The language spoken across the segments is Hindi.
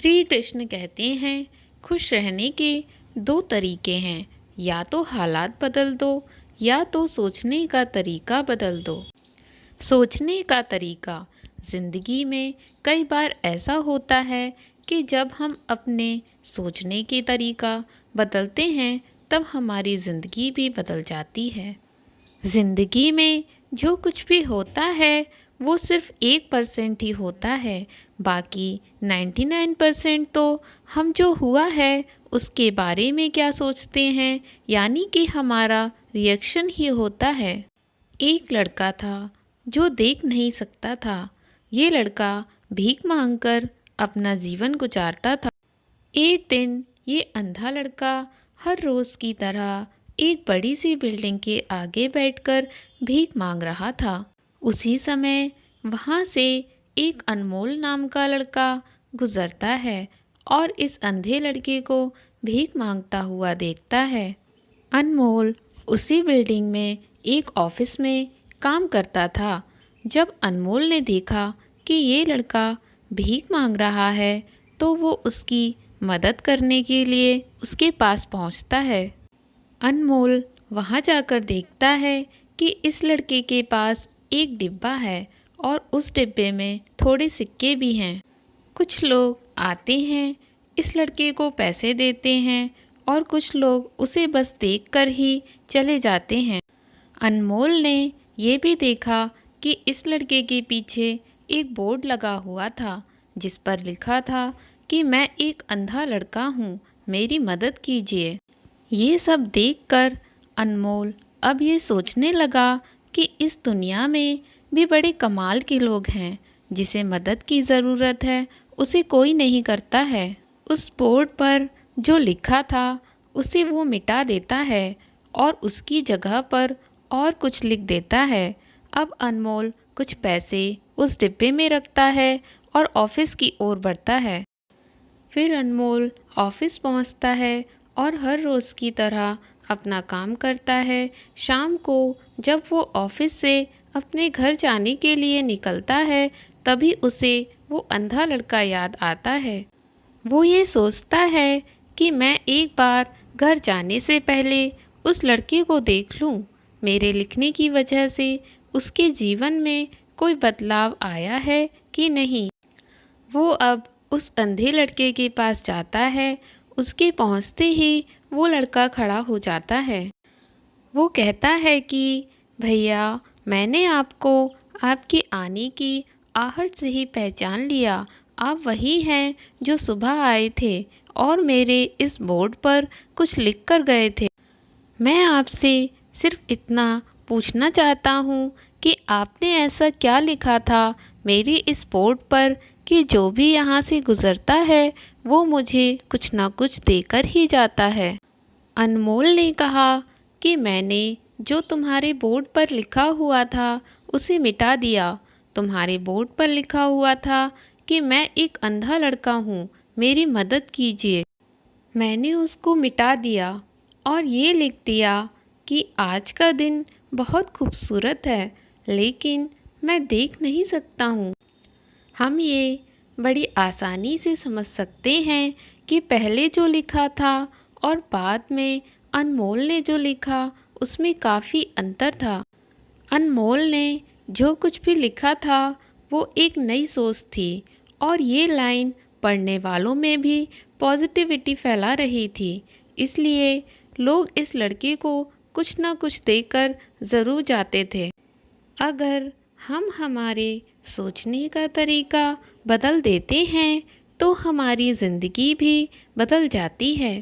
श्री कृष्ण कहते हैं खुश रहने के दो तरीके हैं, या तो हालात बदल दो या तो सोचने का तरीका बदल दो। सोचने का तरीका। ज़िंदगी में कई बार ऐसा होता है कि जब हम अपने सोचने के तरीका बदलते हैं तब हमारी ज़िंदगी भी बदल जाती है। ज़िंदगी में जो कुछ भी होता है वो सिर्फ 1% ही होता है, बाकी 99% तो हम जो हुआ है उसके बारे में क्या सोचते हैं, यानी कि हमारा रिएक्शन ही होता है। एक लड़का था जो देख नहीं सकता था। ये लड़का भीख मांगकर अपना जीवन गुजारता था। एक दिन ये अंधा लड़का हर रोज़ की तरह एक बड़ी सी बिल्डिंग के आगे बैठकर भीख मांग रहा था। उसी समय वहाँ से एक अनमोल नाम का लड़का गुजरता है और इस अंधे लड़के को भीख मांगता हुआ देखता है। अनमोल उसी बिल्डिंग में एक ऑफिस में काम करता था। जब अनमोल ने देखा कि ये लड़का भीख मांग रहा है तो वो उसकी मदद करने के लिए उसके पास पहुंचता है। अनमोल वहां जाकर देखता है कि इस लड़के के पास एक डिब्बा है और उस डिब्बे में थोड़े सिक्के भी हैं। कुछ लोग आते हैं, इस लड़के को पैसे देते हैं और कुछ लोग उसे बस देखकर ही चले जाते हैं। अनमोल ने ये भी देखा कि इस लड़के के पीछे एक बोर्ड लगा हुआ था जिस पर लिखा था कि मैं एक अंधा लड़का हूँ, मेरी मदद कीजिए। ये सब देखकर अनमोल अब ये सोचने लगा कि इस दुनिया में भी बड़े कमाल के लोग हैं, जिसे मदद की ज़रूरत है उसे कोई नहीं करता है। उस बोर्ड पर जो लिखा था उसे वो मिटा देता है और उसकी जगह पर और कुछ लिख देता है। अब अनमोल कुछ पैसे उस डिब्बे में रखता है और ऑफिस की ओर बढ़ता है। फिर अनमोल ऑफिस पहुंचता है और हर रोज़ की तरह अपना काम करता है। शाम को जब वो ऑफिस से अपने घर जाने के लिए निकलता है तभी उसे वो अंधा लड़का याद आता है। वो ये सोचता है कि मैं एक बार घर जाने से पहले उस लड़के को देख लूं। मेरे लिखने की वजह से उसके जीवन में कोई बदलाव आया है कि नहीं। वो अब उस अंधे लड़के के पास जाता है। उसके पहुंचते ही वो लड़का खड़ा हो जाता है। वो कहता है कि भैया, मैंने आपको आपके आने की आहट से ही पहचान लिया। आप वही हैं जो सुबह आए थे और मेरे इस बोर्ड पर कुछ लिख कर गए थे। मैं आपसे सिर्फ इतना पूछना चाहता हूँ कि आपने ऐसा क्या लिखा था मेरे इस बोर्ड पर कि जो भी यहाँ से गुज़रता है वो मुझे कुछ ना कुछ देकर ही जाता है। अनमोल ने कहा कि मैंने जो तुम्हारे बोर्ड पर लिखा हुआ था उसे मिटा दिया। तुम्हारे बोर्ड पर लिखा हुआ था कि मैं एक अंधा लड़का हूँ, मेरी मदद कीजिए। मैंने उसको मिटा दिया और ये लिख दिया कि आज का दिन बहुत खूबसूरत है, लेकिन मैं देख नहीं सकता हूँ। हम ये बड़ी आसानी से समझ सकते हैं कि पहले जो लिखा था और बाद में अनमोल ने जो लिखा उसमें काफ़ी अंतर था। अनमोल ने जो कुछ भी लिखा था वो एक नई सोच थी और ये लाइन पढ़ने वालों में भी पॉजिटिविटी फैला रही थी। इसलिए लोग इस लड़के को कुछ ना कुछ देकर ज़रूर जाते थे। अगर हम हमारे सोचने का तरीका बदल देते हैं तो हमारी ज़िंदगी भी बदल जाती है।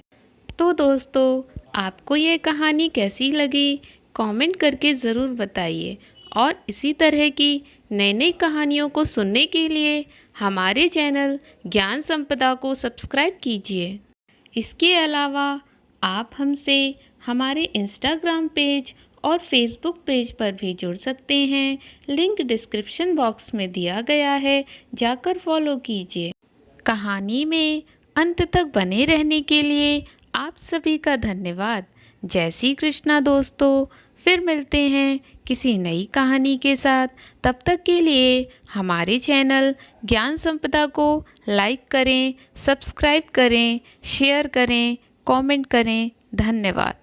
तो दोस्तों, आपको ये कहानी कैसी लगी कमेंट करके ज़रूर बताइए और इसी तरह की नई नई कहानियों को सुनने के लिए हमारे चैनल ज्ञान संपदा को सब्सक्राइब कीजिए। इसके अलावा आप हमसे हमारे इंस्टाग्राम पेज और फेसबुक पेज पर भी जुड़ सकते हैं। लिंक डिस्क्रिप्शन बॉक्स में दिया गया है, जाकर फॉलो कीजिए। कहानी में अंत तक बने रहने के लिए आप सभी का धन्यवाद। जय श्री कृष्णा दोस्तों। फिर मिलते हैं किसी नई कहानी के साथ। तब तक के लिए हमारे चैनल ज्ञान संपदा को लाइक करें, सब्सक्राइब करें, शेयर करें, कमेंट करें। धन्यवाद।